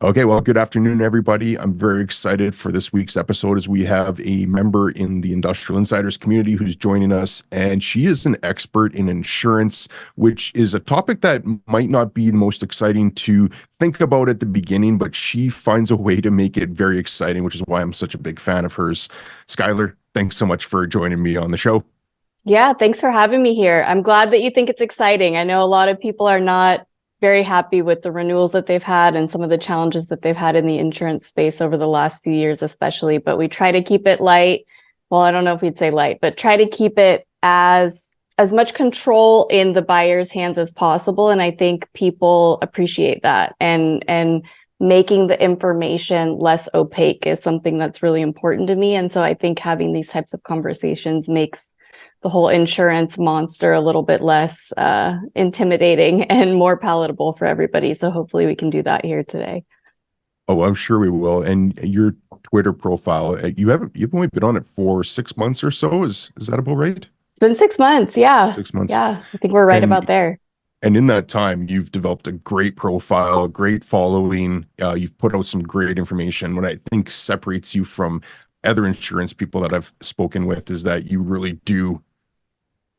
Okay, well, good afternoon, everybody. I'm very excited for this week's episode as we have a member in the Industrial Insiders community who's joining us, and she is an expert in insurance, which is a topic that might not be the most exciting to think about at the beginning, but she finds a way to make it very exciting, which is why I'm such a big fan of hers. Skylar, thanks so much for joining me on the show. Yeah, thanks for having me here. I'm glad that you think it's exciting. I know a lot of people are not very happy with the renewals that they've had and some of the challenges that they've had in the insurance space over the last few years, especially, but we try to keep it light. Well, I don't know if we'd say light, but try to keep it as much control in the buyer's hands as possible. And I think people appreciate that. And making the information less opaque is something that's really important to me. And so I think having these types of conversations makes the whole insurance monster a little bit less intimidating and more palatable for everybody. So hopefully we can do that here today. Oh, I'm sure we will. And your Twitter profile, you've only been on it for 6 months or so. Is that about right? It's been 6 months. Yeah. 6 months. Yeah. I think we're right And about there. And in that time, you've developed a great profile, a great following. You've put out some great information. What I think separates you from other insurance people that I've spoken with is that you really do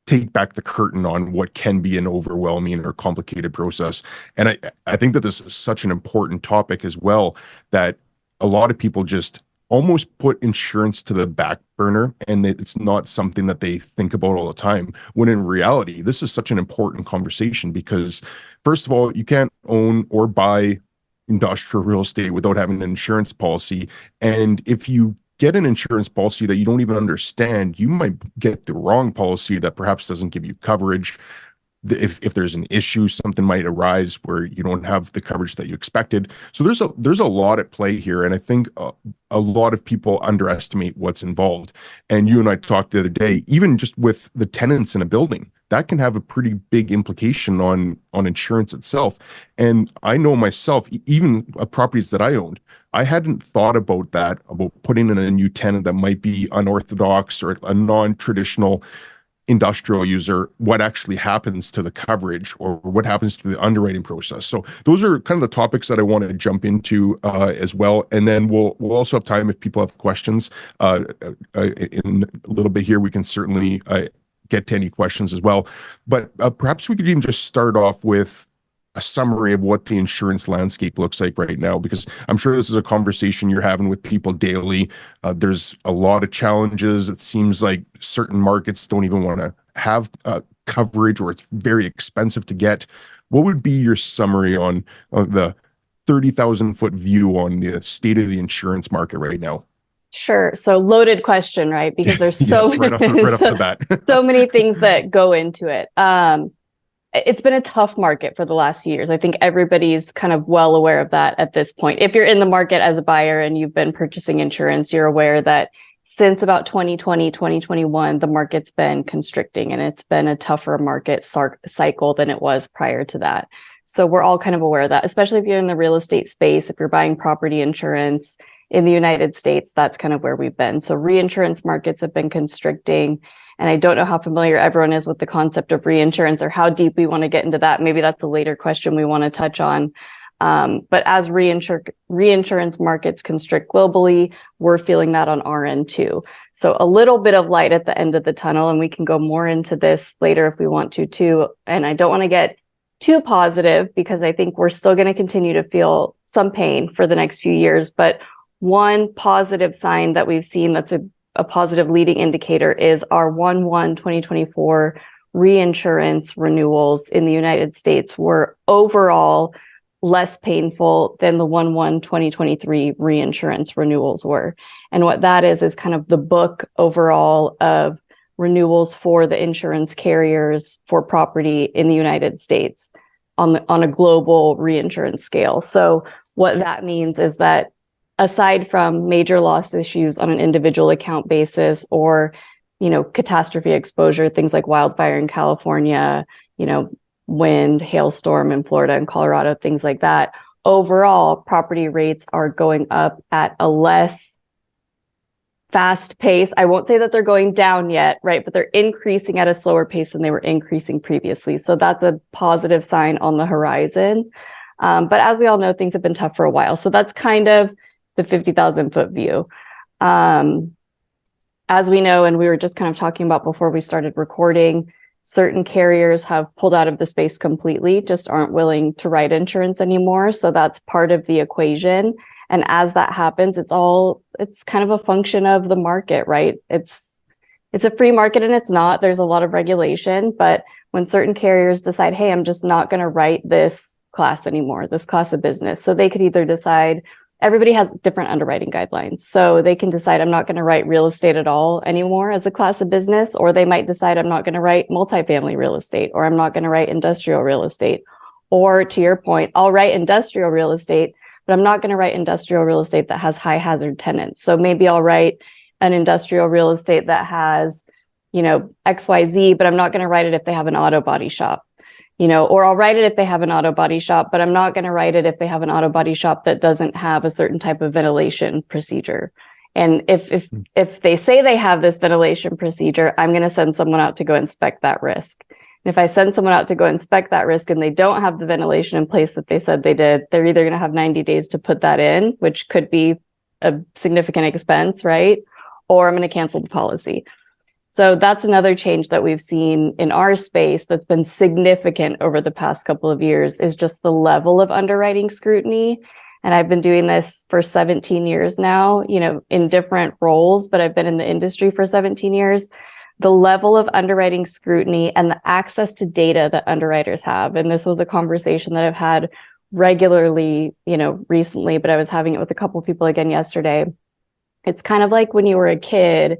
take back the curtain on what can be an overwhelming or complicated process. And I think that this is such an important topic as well, that a lot of people just almost put insurance to the back burner, and it's not something that they think about all the time, when in reality this is such an important conversation. Because first of all, you can't own or buy industrial real estate without having an insurance policy. And if you get an insurance policy that you don't even understand, you might get the wrong policy that perhaps doesn't give you coverage. If there's an issue, something might arise where you don't have the coverage that you expected. So there's a lot at play here, and I think a lot of people underestimate what's involved. And you and I talked the other day, even just with the tenants in a building, that can have a pretty big implication on insurance itself. And I know myself, even properties that I owned, I hadn't thought about that, about putting in a new tenant that might be unorthodox or a non-traditional industrial user, what actually happens to the coverage or what happens to the underwriting process. So those are kind of the topics that I want to jump into as well. And then we'll also have time if people have questions in a little bit here. We can certainly get to any questions as well. But perhaps we could even just start off with a summary of what the insurance landscape looks like right now, because I'm sure this is a conversation you're having with people daily. There's a lot of challenges. It seems like certain markets don't even want to have coverage, or it's very expensive to get. What would be your summary on the 30,000-foot view on the state of the insurance market right now? Sure. So loaded question, right? Because there's Yes, right off the bat. so many things that go into it. It's been a tough market for the last few years. I think everybody's kind of well aware of that at this point. If you're in the market as a buyer and you've been purchasing insurance, you're aware that since about 2020, 2021, the market's been constricting, and it's been a tougher market cycle than it was prior to that. So we're all kind of aware of that, especially if you're in the real estate space, if you're buying property insurance in the United States, that's kind of where we've been. So reinsurance markets have been constricting. And I don't know how familiar everyone is with the concept of reinsurance or how deep we want to get into that. Maybe that's a later question we want to touch on. But as reinsurance markets constrict globally, we're feeling that on our end too. So a little bit of light at the end of the tunnel, and we can go more into this later if we want to too. And I don't want to get too positive, because I think we're still going to continue to feel some pain for the next few years. But one positive sign that we've seen that's a positive leading indicator is our 1/1/2024 reinsurance renewals in the United States were overall less painful than the 1/1/2023 reinsurance renewals were. And what that is kind of the book overall of renewals for the insurance carriers for property in the United States on a global reinsurance scale. So what that means is that aside from major loss issues on an individual account basis, or, catastrophe exposure, things like wildfire in California, wind, hailstorm in Florida and Colorado, things like that, overall property rates are going up at a less fast pace. I won't say that they're going down yet, right? But they're increasing at a slower pace than they were increasing previously. So that's a positive sign on the horizon. But as we all know, things have been tough for a while. So that's kind of the 50,000 foot view. As we know, and we were just kind of talking about before we started recording, certain carriers have pulled out of the space completely, just aren't willing to write insurance anymore. So that's part of the equation. And as that happens, it's kind of a function of the market, right? It's a free market and it's not. There's a lot of regulation, but when certain carriers decide, hey, I'm just not going to write this class anymore, this class of business. So they could either decide, everybody has different underwriting guidelines. So they can decide, I'm not going to write real estate at all anymore as a class of business, or they might decide, I'm not going to write multifamily real estate, or I'm not going to write industrial real estate. Or to your point, I'll write industrial real estate, but I'm not going to write industrial real estate that has high hazard tenants. So maybe I'll write an industrial real estate that has, XYZ, but I'm not going to write it if they have an auto body shop. Or I'll write it if they have an auto body shop, but I'm not going to write it if they have an auto body shop that doesn't have a certain type of ventilation procedure. And if they say they have this ventilation procedure, I'm going to send someone out to go inspect that risk. And if I send someone out to go inspect that risk and they don't have the ventilation in place that they said they did, they're either going to have 90 days to put that in, which could be a significant expense, right? Or I'm going to cancel the policy. So that's another change that we've seen in our space that's been significant over the past couple of years, is just the level of underwriting scrutiny. And I've been doing this for 17 years now, in different roles, but I've been in the industry for 17 years. The level of underwriting scrutiny and the access to data that underwriters have. And this was a conversation that I've had regularly, recently, but I was having it with a couple of people again yesterday. It's kind of like when you were a kid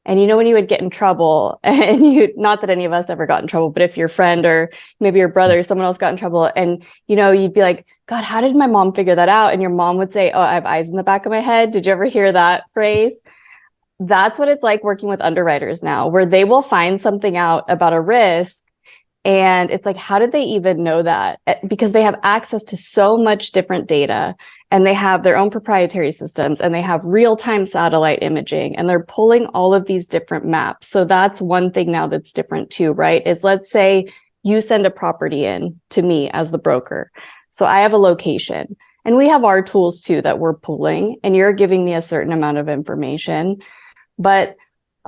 and when you would get in trouble, and not that any of us ever got in trouble, but if your friend or maybe your brother or someone else got in trouble and, you'd be like, God, how did my mom figure that out? And your mom would say, oh, I have eyes in the back of my head. Did you ever hear that phrase? That's what it's like working with underwriters now, where they will find something out about a risk. And it's like, how did they even know that? Because they have access to so much different data, and they have their own proprietary systems, and they have real-time satellite imaging, and they're pulling all of these different maps. So that's one thing now that's different too, right? Is let's say you send a property in to me as the broker. So I have a location, and we have our tools too that we're pulling, and you're giving me a certain amount of information. But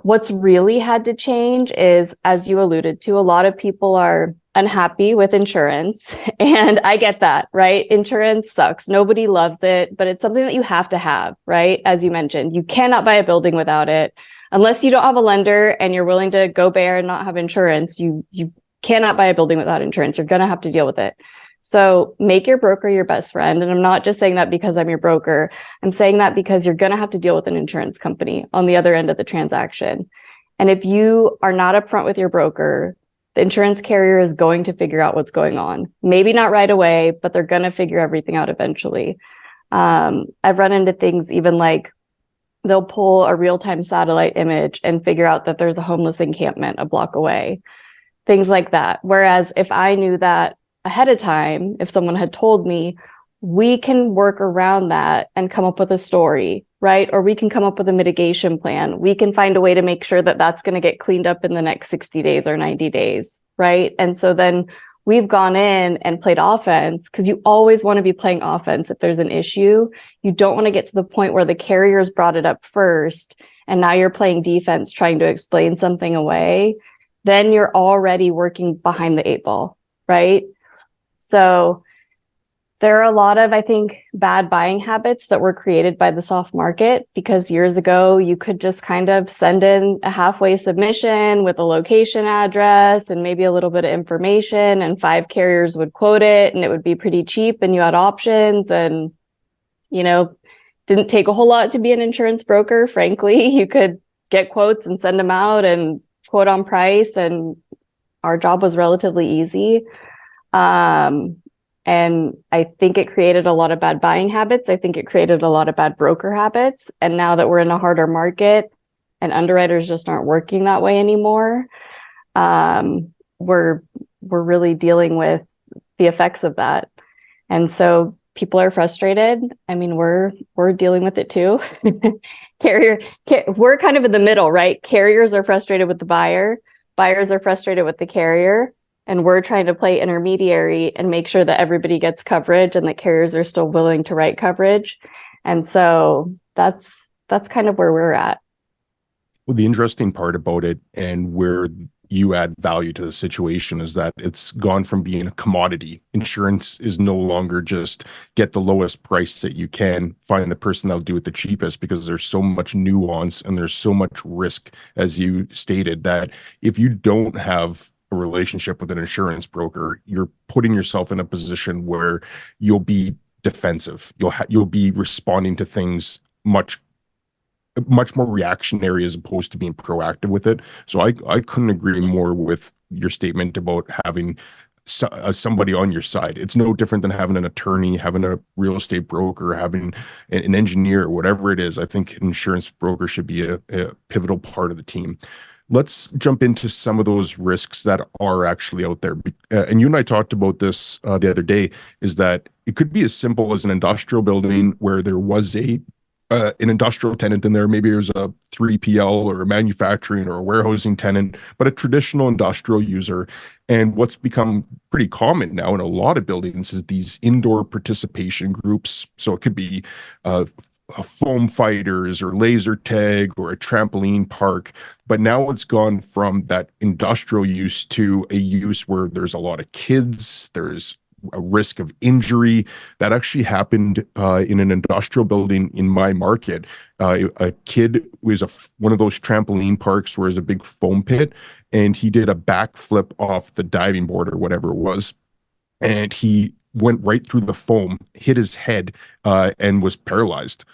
what's really had to change is, as you alluded to, a lot of people are unhappy with insurance. And I get that, right? Insurance sucks. Nobody loves it, but it's something that you have to have, right? As you mentioned, you cannot buy a building without it. Unless you don't have a lender and you're willing to go bare and not have insurance, you cannot buy a building without insurance. You're going to have to deal with it. So make your broker your best friend. And I'm not just saying that because I'm your broker. I'm saying that because you're going to have to deal with an insurance company on the other end of the transaction. And if you are not upfront with your broker, the insurance carrier is going to figure out what's going on. Maybe not right away, but they're going to figure everything out eventually. I've run into things even like they'll pull a real-time satellite image and figure out that there's a homeless encampment a block away. Things like that. Whereas if I knew that ahead of time, if someone had told me, we can work around that and come up with a story, right? Or we can come up with a mitigation plan. We can find a way to make sure that that's going to get cleaned up in the next 60 days or 90 days, right? And so then we've gone in and played offense, because you always want to be playing offense if there's an issue. You don't want to get to the point where the carriers brought it up first, and now you're playing defense trying to explain something away. Then you're already working behind the eight ball, right? So there are a lot of, I think, bad buying habits that were created by the soft market, because years ago you could just kind of send in a halfway submission with a location address and maybe a little bit of information, and 5 carriers would quote it, and it would be pretty cheap, and you had options, and didn't take a whole lot to be an insurance broker, frankly. You could get quotes and send them out and quote on price, and our job was relatively easy. And I think it created a lot of bad buying habits. I think it created a lot of bad broker habits. And now that we're in a harder market and underwriters just aren't working that way anymore, we're really dealing with the effects of that. And so people are frustrated. I mean, we're dealing with it too. We're kind of in the middle, right? Carriers are frustrated with the buyer. Buyers are frustrated with the carrier. and we're trying to play intermediary and make sure that everybody gets coverage and that carriers are still willing to write coverage. And so that's kind of where we're at. Well, the interesting part about it and where you add value to the situation is that it's gone from being a commodity. Insurance is no longer just get the lowest price that you can, find the person that'll do it the cheapest, because there's so much nuance and there's so much risk, as you stated, that if you don't have a relationship with an insurance broker, you're putting yourself in a position where you'll be defensive. You'll be responding to things much more reactionary as opposed to being proactive with it. So I couldn't agree more with your statement about having somebody on your side. It's no different than having an attorney, having a real estate broker, having an engineer, whatever it is. I think an insurance broker should be a pivotal part of the team. Let's jump into some of those risks that are actually out there. And you and I talked about this the other day, is that it could be as simple as an industrial building where there was an industrial tenant in there. Maybe there's a 3PL or a manufacturing or a warehousing tenant, but a traditional industrial user. And what's become pretty common now in a lot of buildings is these indoor participation groups. So it could be foam fighters or laser tag or a trampoline park. But now it's gone from that industrial use to a use where there's a lot of kids, there's a risk of injury. That actually happened in an industrial building in my market. A kid was one of those trampoline parks where there's a big foam pit, and he did a backflip off the diving board or whatever it was, and he went right through the foam, hit his head, and was paralyzed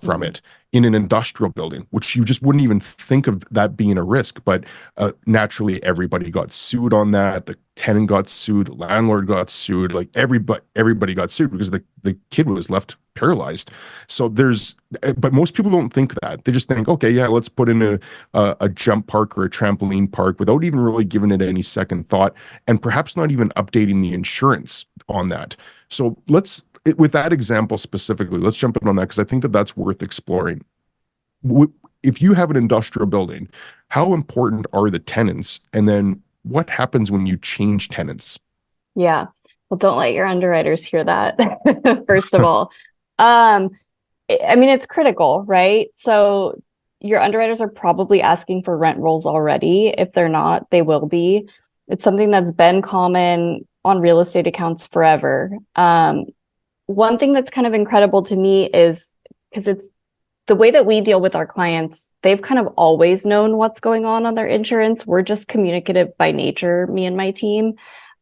from it in an industrial building, which you just wouldn't even think of that being a risk. But naturally, everybody got sued on that. The tenant got sued, the landlord got sued, like everybody got sued because the kid was left paralyzed. So but most people don't think that. They just think, okay, yeah, let's put in a jump park or a trampoline park without even really giving it any second thought, and perhaps not even updating the insurance on that. So with that example specifically, let's jump in on that, because I think that that's worth exploring. If you have an industrial building, how important are the tenants? And then what happens when you change tenants? Yeah. Well, don't let your underwriters hear that, first of all. I mean, it's critical, right? So your underwriters are probably asking for rent rolls already. If they're not, they will be. It's something that's been common on real estate accounts forever. One thing that's kind of incredible to me is because it's the way that we deal with our clients, they've kind of always known what's going on their insurance. We're just communicative by nature, me and my team.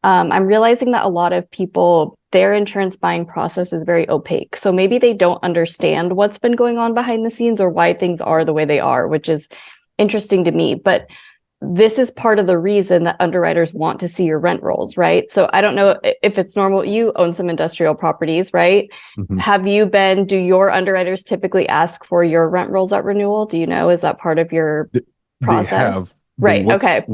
I'm realizing that a lot of people, their insurance buying process is very opaque. So maybe they don't understand what's been going on behind the scenes or why things are the way they are, which is interesting to me. But this is part of the reason that underwriters want to see your rent rolls, right? So I don't know if it's normal. You own some industrial properties, right? Mm-hmm. Do your underwriters typically ask for your rent rolls at renewal? Do you know, is that part of your process? They have. Right. Okay.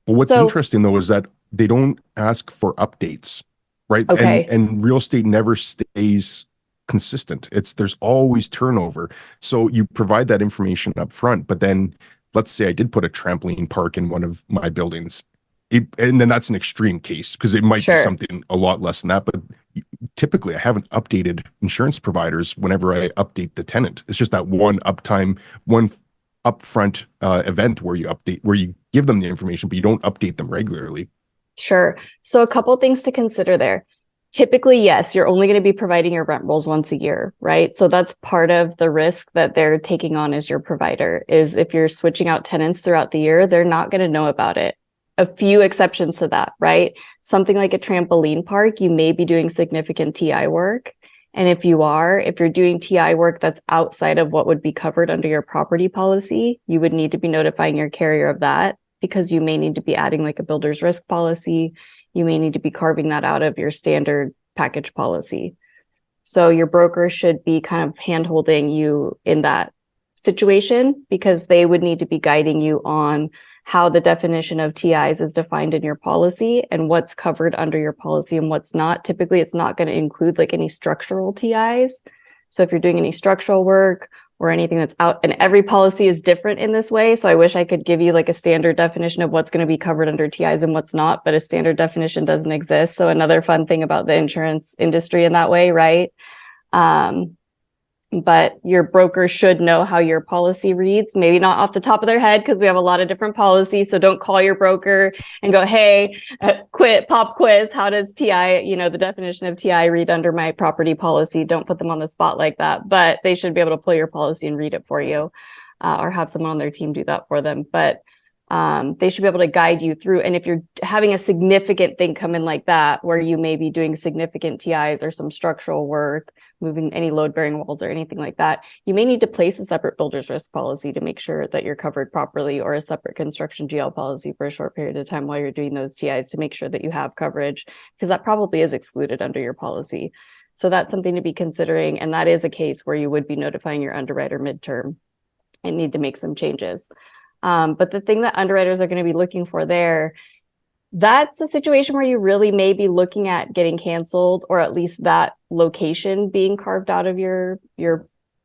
What's interesting though, is that they don't ask for updates, right? Okay. And real estate never stays consistent. There's always turnover. So you provide that information up front, but then let's say I did put a trampoline park in one of my buildings, and then that's an extreme case because it might be something a lot less than that. But typically, I haven't updated insurance providers whenever I update the tenant. It's just that one upfront event where you give them the information, but you don't update them regularly. Sure. So a couple things to consider there. Typically, yes, you're only going to be providing your rent rolls once a year, right? So that's part of the risk that they're taking on as your provider, is if you're switching out tenants throughout the year, they're not going to know about it. A few exceptions to that, right? Something like a trampoline park, you may be doing significant TI work. And if you're doing TI work that's outside of what would be covered under your property policy, you would need to be notifying your carrier of that, because you may need to be adding like a builder's risk policy. You may need to be carving that out of your standard package policy. So your broker should be kind of hand-holding you in that situation, because they would need to be guiding you on how the definition of TIs is defined in your policy and what's covered under your policy and what's not. Typically, it's not going to include like any structural TIs. So if you're doing any structural work or anything that's out, and every policy is different in this way. So I wish I could give you like a standard definition of what's going to be covered under TIs and what's not, but a standard definition doesn't exist. So another fun thing about the insurance industry in that way, right? But your broker should know how your policy reads, maybe not off the top of their head, because we have a lot of different policies. So don't call your broker and go, hey, pop quiz, how does TI, the definition of TI read under my property policy? Don't put them on the spot like that, but they should be able to pull your policy and read it for you, or have someone on their team do that for them. But they should be able to guide you through. And if you're having a significant thing come in like that, where you may be doing significant TIs or some structural work, moving any load-bearing walls or anything like that, you may need to place a separate builder's risk policy to make sure that you're covered properly, or a separate construction GL policy for a short period of time while you're doing those TIs to make sure that you have coverage, because that probably is excluded under your policy. So that's something to be considering. And that is a case where you would be notifying your underwriter midterm and need to make some changes. But the thing that underwriters are going to be looking for there, that's a situation where you really may be looking at getting canceled, or at least that location being carved out of your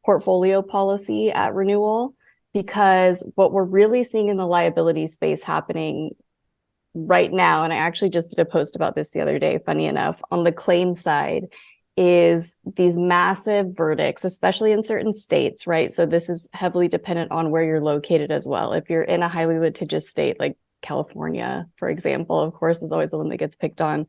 portfolio policy at renewal. Because what we're really seeing in the liability space happening right now, and I actually just did a post about this the other day, funny enough, on the claim side, is these massive verdicts, especially in certain states, right? So this is heavily dependent on where you're located as well. If you're in a highly litigious state like California, for example, of course, is always the one that gets picked on.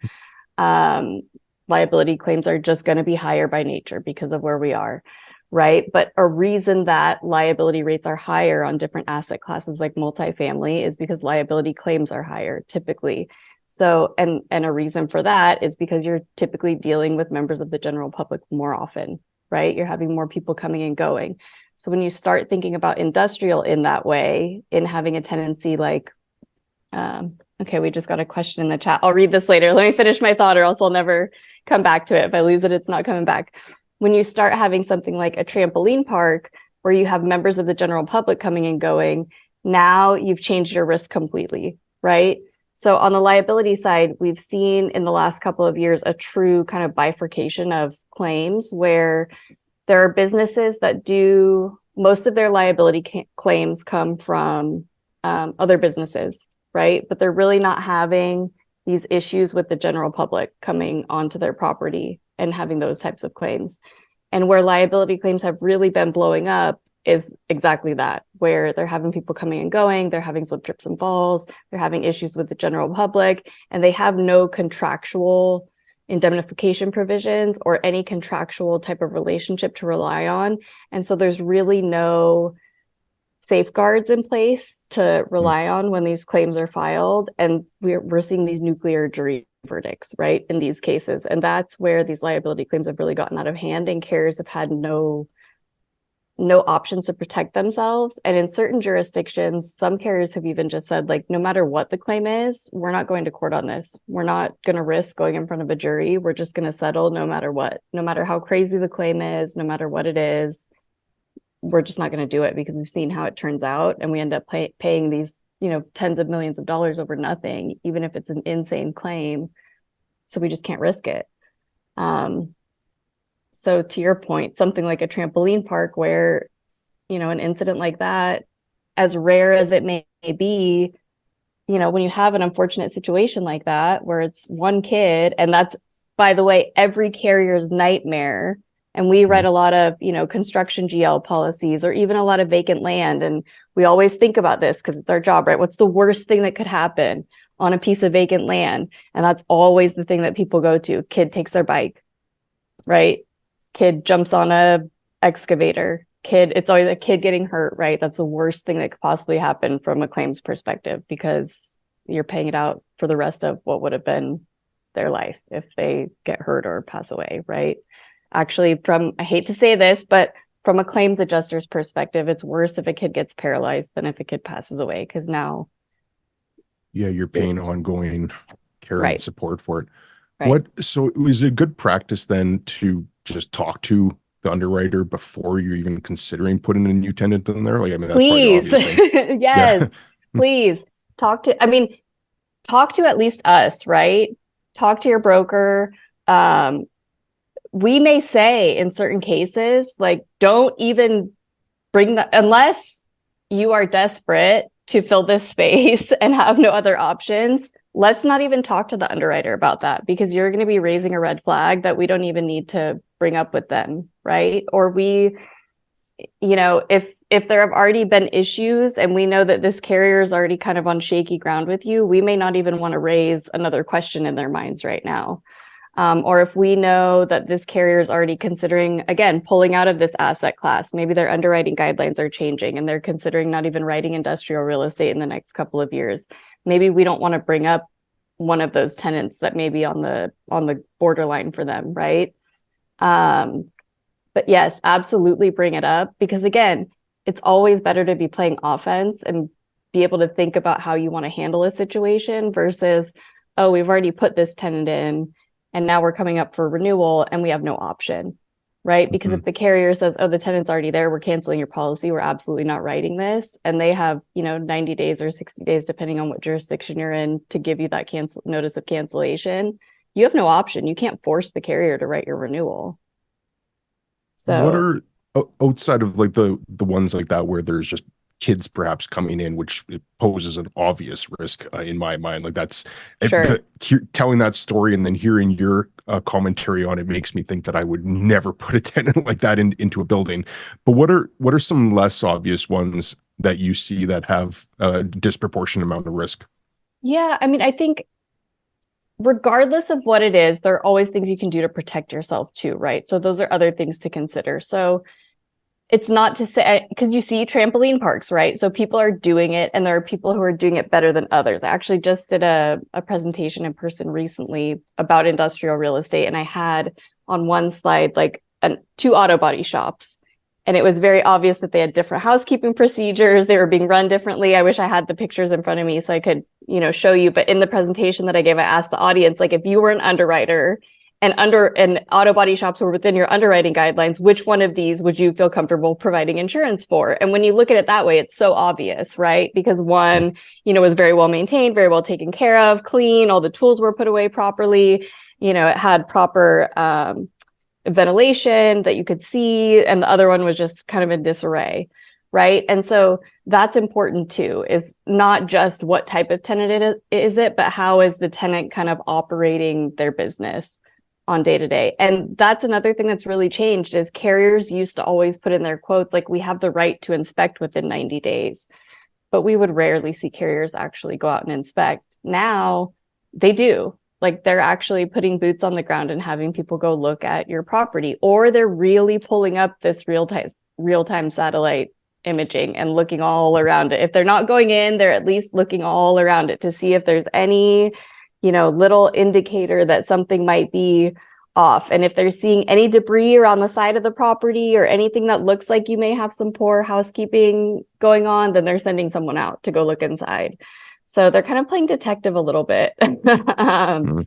Liability claims are just going to be higher by nature because of where we are, right? But a reason that liability rates are higher on different asset classes like multifamily is because liability claims are higher typically. So, and a reason for that is because you're typically dealing with members of the general public more often, right? You're having more people coming and going. So when you start thinking about industrial in that way, in having a tendency like, okay, we just got a question in the chat. I'll read this later. Let me finish my thought, or else I'll never come back to it. If I lose it, it's not coming back. When you start having something like a trampoline park where you have members of the general public coming and going, now you've changed your risk completely, right? So on the liability side, we've seen in the last couple of years a true kind of bifurcation of claims, where there are businesses that do most of their liability claims come from other businesses, right? But they're really not having these issues with the general public coming onto their property and having those types of claims. And where liability claims have really been blowing up is exactly that, where they're having people coming and going, they're having slip, trips, and falls, they're having issues with the general public, and they have no contractual indemnification provisions or any contractual type of relationship to rely on. And so there's really no safeguards in place to rely on when these claims are filed. And we're seeing these nuclear jury verdicts, right, in these cases. And that's where these liability claims have really gotten out of hand, and carriers have had no options to protect themselves. And in certain jurisdictions, some carriers have even just said, like, no matter what the claim is, we're not going to court on this. We're not going to risk going in front of a jury. We're just going to settle no matter what, no matter how crazy the claim is, no matter what it is. We're just not going to do it, because we've seen how it turns out. And we end up paying these, tens of millions of dollars over nothing, even if it's an insane claim. So we just can't risk it. So to your point, something like a trampoline park where, an incident like that, as rare as it may be, when you have an unfortunate situation like that, where it's one kid, and that's, by the way, every carrier's nightmare. And we write a lot of, construction GL policies, or even a lot of vacant land. And we always think about this because it's our job, right? What's the worst thing that could happen on a piece of vacant land? And that's always the thing that people go to. Kid takes their bike, right? Kid jumps on a excavator. It's always a kid getting hurt, right? That's the worst thing that could possibly happen from a claims perspective, because you're paying it out for the rest of what would have been their life if they get hurt or pass away, right? Actually, I hate to say this, but from a claims adjuster's perspective, it's worse if a kid gets paralyzed than if a kid passes away, because now, you're paying ongoing care and support for it. Right. So is it a good practice then to just talk to the underwriter before you're even considering putting a new tenant in there? Like, I mean, that's please. probably the obvious thing. Yes, please talk to at least us, right? Talk to your broker. We may say in certain cases, like, don't even bring that, unless you are desperate to fill this space and have no other options, let's not even talk to the underwriter about that, because you're going to be raising a red flag that we don't even need to bring up with them, right? Or we, if there have already been issues and we know that this carrier is already kind of on shaky ground with you, we may not even want to raise another question in their minds right now. Or if we know that this carrier is already considering, again, pulling out of this asset class, maybe their underwriting guidelines are changing and they're considering not even writing industrial real estate in the next couple of years. Maybe we don't want to bring up one of those tenants that may be on the borderline for them, right? But yes, absolutely bring it up, because again, it's always better to be playing offense and be able to think about how you want to handle a situation versus, oh, we've already put this tenant in and now we're coming up for renewal and we have no option, right? Because if the carrier says, oh, the tenant's already there, we're canceling your policy, we're absolutely not writing this, and they have, 90 days or 60 days, depending on what jurisdiction you're in, to give you that notice of cancellation, you have no option. You can't force the carrier to write your renewal. So What are outside of like the ones like that where there's just kids perhaps coming in, which it poses an obvious risk in my mind. Like that's sure. telling that story and then hearing your commentary on it makes me think that I would never put a tenant like that into a building. But what are some less obvious ones that you see that have a disproportionate amount of risk? Yeah, I mean, I think regardless of what it is, there are always things you can do to protect yourself too, right? So those are other things to consider. So it's not to say, because you see trampoline parks, right? So people are doing it and there are people who are doing it better than others. I actually just did a presentation in person recently about industrial real estate. And I had on one slide, like two auto body shops. And it was very obvious that they had different housekeeping procedures. They were being run differently. I wish I had the pictures in front of me so I could, show you. But in the presentation that I gave, I asked the audience, like, if you were an underwriter and auto body shops were within your underwriting guidelines, which one of these would you feel comfortable providing insurance for? And when you look at it that way, it's so obvious, right? Because one, was very well maintained, very well taken care of, clean, all the tools were put away properly, it had proper ventilation that you could see, and the other one was just kind of in disarray, right? And so that's important too, is not just what type of tenant is it, but how is the tenant kind of operating their business on day to day. And that's another thing that's really changed, is carriers used to always put in their quotes, like, we have the right to inspect within 90 days, but we would rarely see carriers actually go out and inspect. Now they do. Like, they're actually putting boots on the ground and having people go look at your property, or they're really pulling up this real-time satellite imaging and looking all around it. If they're not going in, they're at least looking all around it to see if there's any, little indicator that something might be off. And if they're seeing any debris around the side of the property or anything that looks like you may have some poor housekeeping going on, then they're sending someone out to go look inside. So they're kind of playing detective a little bit. And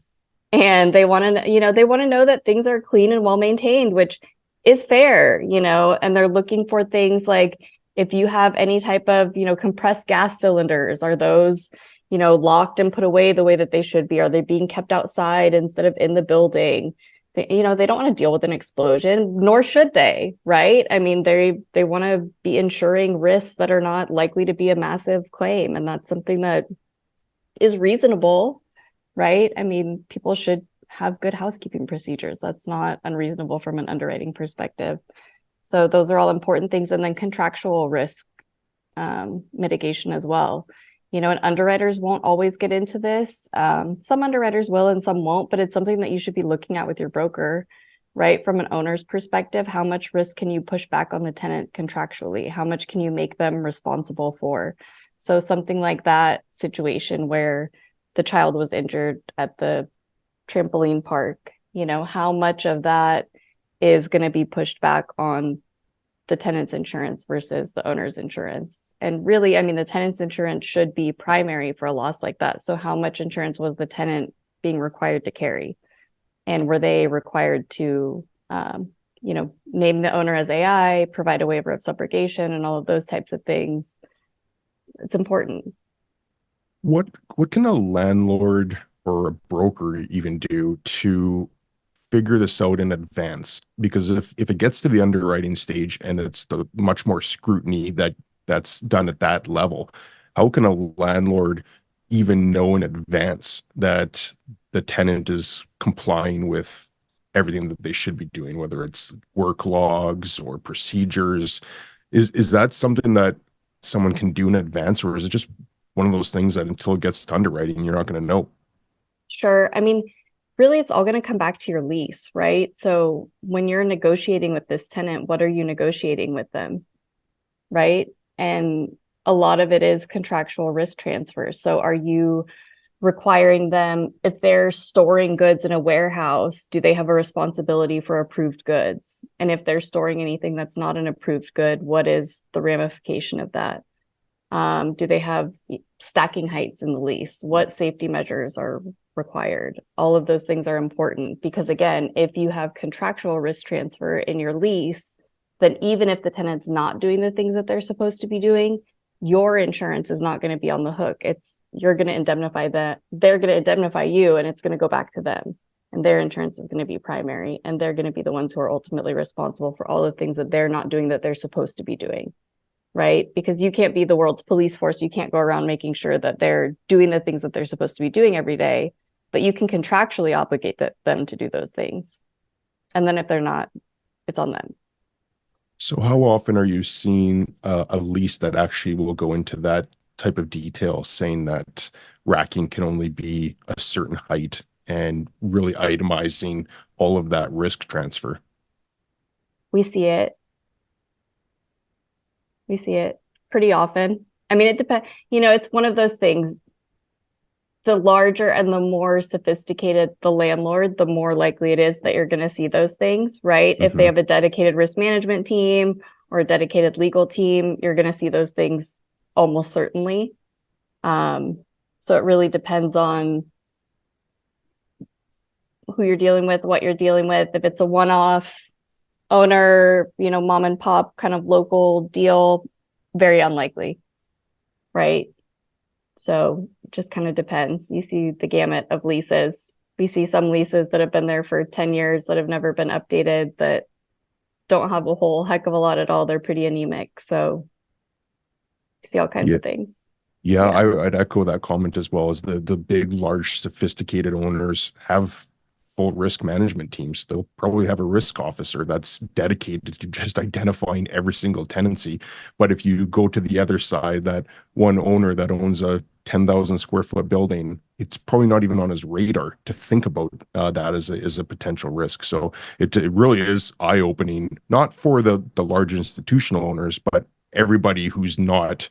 they want to know that things are clean and well maintained, which is fair, and they're looking for things like, if you have any type of, compressed gas cylinders, are those, locked and put away the way that they should be? Are they being kept outside instead of in the building? They don't want to deal with an explosion, nor should they, right? I mean, they want to be insuring risks that are not likely to be a massive claim. And that's something that is reasonable, right? I mean, people should have good housekeeping procedures. That's not unreasonable from an underwriting perspective. So those are all important things. And then contractual risk mitigation as well. And underwriters won't always get into this. Some underwriters will and some won't, but it's something that you should be looking at with your broker, right? From an owner's perspective, how much risk can you push back on the tenant contractually? How much can you make them responsible for? So something like that situation where the child was injured at the trampoline park, how much of that is going to be pushed back on the tenant's insurance versus the owner's insurance? And really, I mean, the tenant's insurance should be primary for a loss like that. So how much insurance was the tenant being required to carry? And were they required to, name the owner as AI, provide a waiver of subrogation, and all of those types of things? It's important. What can a landlord or a broker even do to figure this out in advance? Because if it gets to the underwriting stage and it's the much more scrutiny that's done at that level, how can a landlord even know in advance that the tenant is complying with everything that they should be doing, whether it's work logs or procedures? Is that something that someone can do in advance, or is it just one of those things that until it gets to underwriting, you're not going to know? Sure. I mean, really, it's all going to come back to your lease, right? So when you're negotiating with this tenant, what are you negotiating with them, right? And a lot of it is contractual risk transfers. So are you requiring them, if they're storing goods in a warehouse, do they have a responsibility for approved goods? And if they're storing anything that's not an approved good, what is the ramification of that? Do they have stacking heights in the lease? What safety measures are required? All of those things are important because, again, if you have contractual risk transfer in your lease, then even if the tenant's not doing the things that they're supposed to be doing, your insurance is not going to be on the hook. You're going to indemnify that. They're going to indemnify you, and it's going to go back to them. And their insurance is going to be primary, and they're going to be the ones who are ultimately responsible for all the things that they're not doing that they're supposed to be doing. Right? Because you can't be the world's police force. You can't go around making sure that they're doing the things that they're supposed to be doing every day, but you can contractually obligate them to do those things. And then if they're not, it's on them. So how often are you seeing a lease that actually will go into that type of detail, saying that racking can only be a certain height and really itemizing all of that risk transfer? We see it. We see it pretty often. I mean, it depends. It's one of those things. The larger and the more sophisticated the landlord, the more likely it is that you're going to see those things, right? If they have a dedicated risk management team or a dedicated legal team, you're going to see those things almost certainly. So it really depends on who you're dealing with, what you're dealing with. If it's a one-off owner, mom and pop kind of local deal, very unlikely, right? So it just kind of depends. You see the gamut of leases. We see some leases that have been there for 10 years that have never been updated, that don't have a whole heck of a lot at all. They're pretty anemic. So you see all kinds of things. Yeah, I'd echo that comment as well. As the big, large, sophisticated owners have full risk management teams. They'll probably have a risk officer that's dedicated to just identifying every single tenancy. But if you go to the other side, that one owner that owns a 10,000 square foot building, it's probably not even on his radar to think about that as a potential risk. So it really is eye opening, not for the large institutional owners, but everybody who's not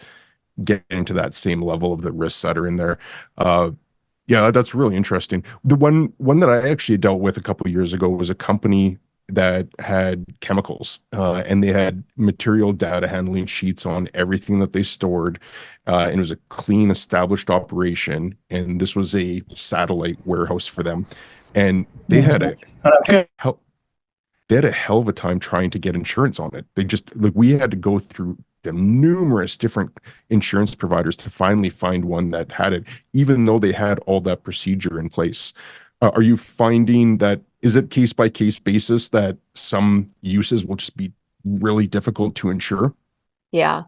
getting to that same level of the risks that are in there. Yeah, that's really interesting. The one that I actually dealt with a couple of years ago was a company that had chemicals, and they had material data handling sheets on everything that they stored. And it was a clean, established operation, and this was a satellite warehouse for them. And they had a hell of a time trying to get insurance on it. They just like we had to go through the numerous different insurance providers to finally find one that had it, even though they had all that procedure in place. Are you finding that, is it case by case basis that some uses will just be really difficult to insure? Yeah.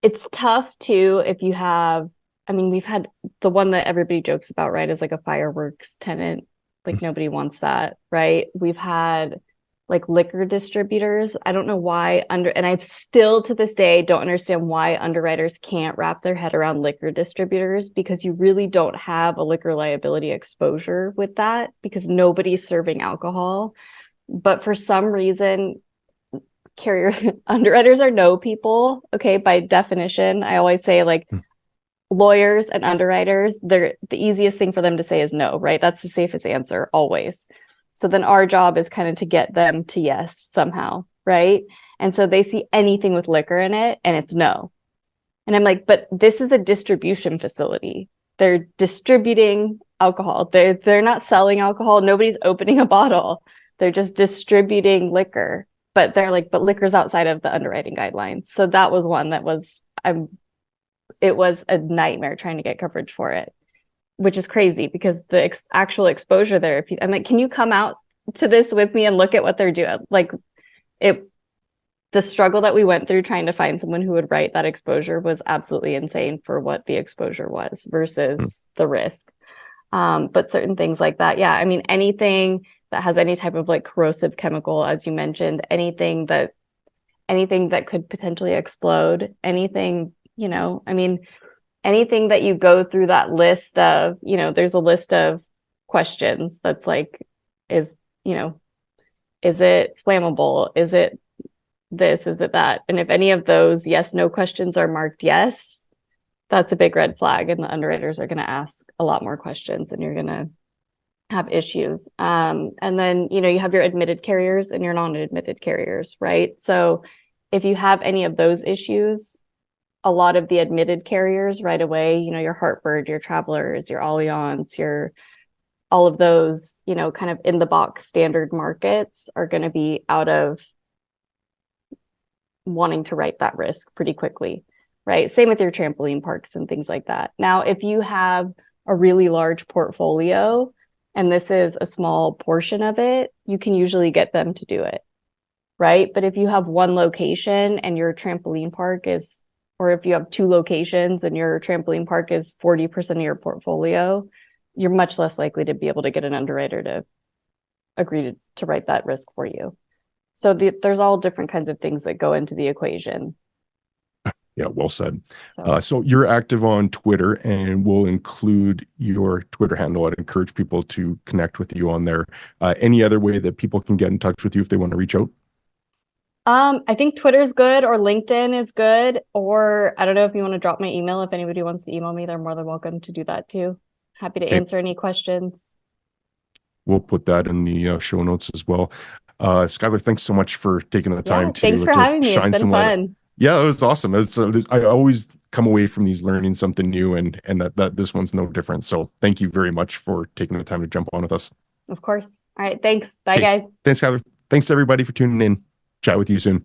It's tough too if you have, we've had the one that everybody jokes about, right, is like a fireworks tenant. Like nobody wants that, right? We've had like liquor distributors. I don't know why and I still to this day don't understand why underwriters can't wrap their head around liquor distributors, because you really don't have a liquor liability exposure with that because nobody's serving alcohol. But for some reason, underwriters are no people, okay, by definition. I always say like lawyers and underwriters, the easiest thing for them to say is no, right? That's the safest answer always. So then our job is kind of to get them to yes somehow, right? And so they see anything with liquor in it and it's no. And I'm like, but this is a distribution facility. They're distributing alcohol. They're not selling alcohol. Nobody's opening a bottle. They're just distributing liquor. But they're like, but liquor's outside of the underwriting guidelines. So that was one that was it was a nightmare trying to get coverage for it. which is crazy because the actual exposure there, if you, I'm like, can you come out to this with me and look at what they're doing? Like the struggle that we went through trying to find someone who would write that exposure was absolutely insane for what the exposure was versus the risk. But certain things like that, yeah, I mean, anything that has any type of like corrosive chemical, as you mentioned, anything that could potentially explode, anything, I mean, anything that you go through that list of, there's a list of questions that's like, is it flammable? Is it this? Is it that? And if any of those yes, no questions are marked yes, that's a big red flag. And the underwriters are going to ask a lot more questions and you're going to have issues. And then, you have your admitted carriers and your non-admitted carriers, right? So if you have any of those issues, a lot of the admitted carriers right away, your Hartford, your Travelers, your Allianz, all of those, kind of in the box standard markets are going to be out of wanting to write that risk pretty quickly, right? Same with your trampoline parks and things like that. Now, if you have a really large portfolio and this is a small portion of it, you can usually get them to do it, right? But if you have one location and your trampoline park is, or if you have two locations and your trampoline park is 40% of your portfolio, you're much less likely to be able to get an underwriter to agree to write that risk for you. So there's all different kinds of things that go into the equation. Yeah, well said. So you're active on Twitter, and we'll include your Twitter handle. I'd encourage people to connect with you on there. Any other way that people can get in touch with you if they want to reach out? I think Twitter's good, or LinkedIn is good, or I don't know if you want to drop my email. If anybody wants to email me, they're more than welcome to do that too. Happy to answer any questions. We'll put that in the show notes as well. Skylar, thanks so much for taking the time to thanks for having me. It's been fun. Yeah, it was awesome. I always come away from these learning something new, and that this one's no different. So thank you very much for taking the time to jump on with us. Of course. All right. Thanks. Bye, guys. Thanks, Skylar. Thanks everybody for tuning in. Chat with you soon.